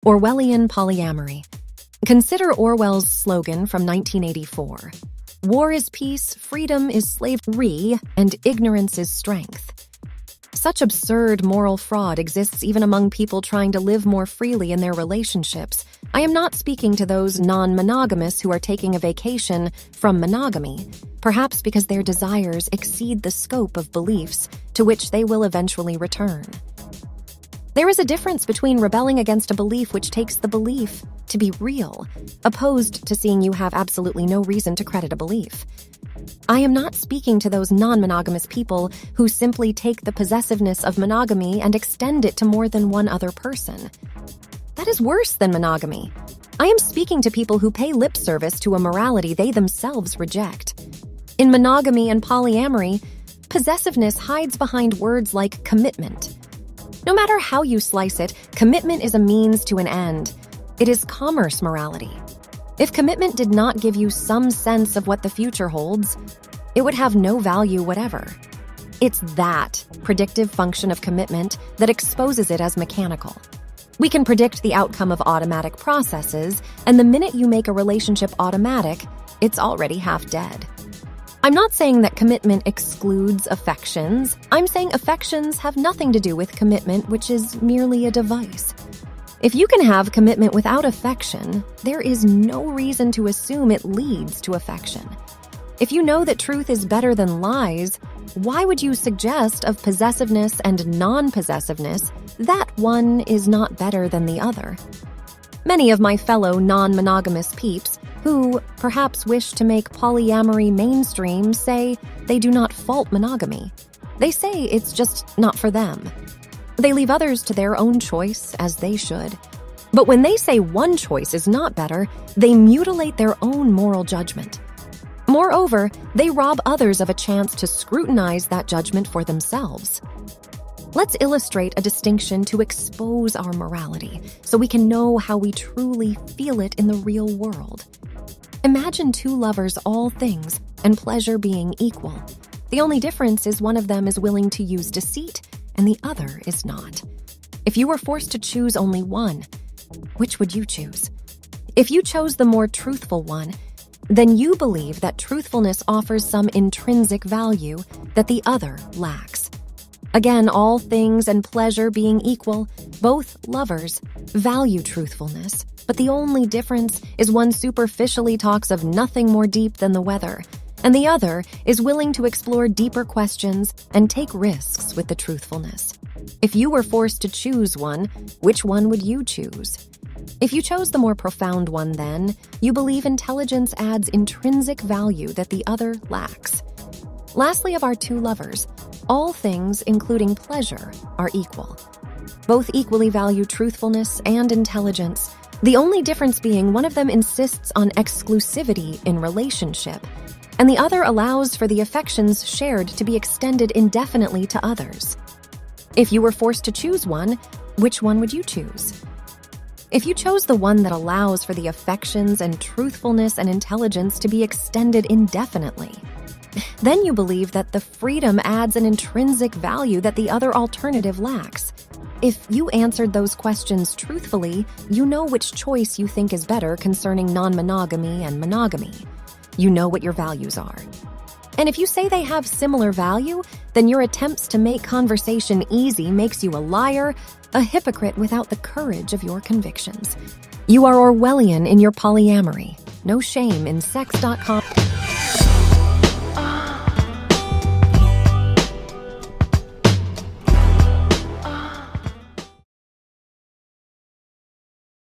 Orwellian Polyamory. Consider Orwell's slogan from 1984. War is peace, freedom is slavery, and ignorance is strength. Such absurd moral fraud exists even among people trying to live more freely in their relationships. I am not speaking to those non-monogamous who are taking a vacation from monogamy, perhaps because their desires exceed the scope of beliefs to which they will eventually return. There is a difference between rebelling against a belief which takes the belief to be real, opposed to seeing you have absolutely no reason to credit a belief. I am not speaking to those non-monogamous people who simply take the possessiveness of monogamy and extend it to more than one other person. That is worse than monogamy. I am speaking to people who pay lip service to a morality they themselves reject. In monogamy and polyamory, possessiveness hides behind words like commitment. No matter how you slice it, commitment is a means to an end. It is commerce morality. If commitment did not give you some sense of what the future holds, it would have no value whatever. It's that predictive function of commitment that exposes it as mechanical. We can predict the outcome of automatic processes, and the minute you make a relationship automatic, it's already half dead. I'm not saying that commitment excludes affections. I'm saying affections have nothing to do with commitment, which is merely a device. If you can have commitment without affection, there is no reason to assume it leads to affection. If you know that truth is better than lies, why would you suggest of possessiveness and non-possessiveness that one is not better than the other? Many of my fellow non-monogamous peeps who perhaps wish to make polyamory mainstream say they do not fault monogamy. They say it's just not for them. They leave others to their own choice, as they should. But when they say one choice is not better, they mutilate their own moral judgment. Moreover, they rob others of a chance to scrutinize that judgment for themselves. Let's illustrate a distinction to expose our morality so we can know how we truly feel it in the real world. Imagine two lovers, all things and pleasure being equal. The only difference is one of them is willing to use deceit and the other is not. If you were forced to choose only one, which would you choose? If you chose the more truthful one, then you believe that truthfulness offers some intrinsic value that the other lacks. Again, all things and pleasure being equal, both lovers value truthfulness, but the only difference is one superficially talks of nothing more deep than the weather, and the other is willing to explore deeper questions and take risks with the truthfulness. If you were forced to choose one, which one would you choose? If you chose the more profound one, then, you believe intelligence adds intrinsic value that the other lacks. Lastly, of our two lovers, all things, including pleasure, are equal. Both equally value truthfulness and intelligence, the only difference being one of them insists on exclusivity in relationship, and the other allows for the affections shared to be extended indefinitely to others. If you were forced to choose one, which one would you choose? If you chose the one that allows for the affections and truthfulness and intelligence to be extended indefinitely, then you believe that the freedom adds an intrinsic value that the other alternative lacks. If you answered those questions truthfully, you know which choice you think is better concerning non-monogamy and monogamy. You know what your values are. And if you say they have similar value, then your attempts to make conversation easy makes you a liar, a hypocrite without the courage of your convictions. You are Orwellian in your polyamory. No shame in sex.com.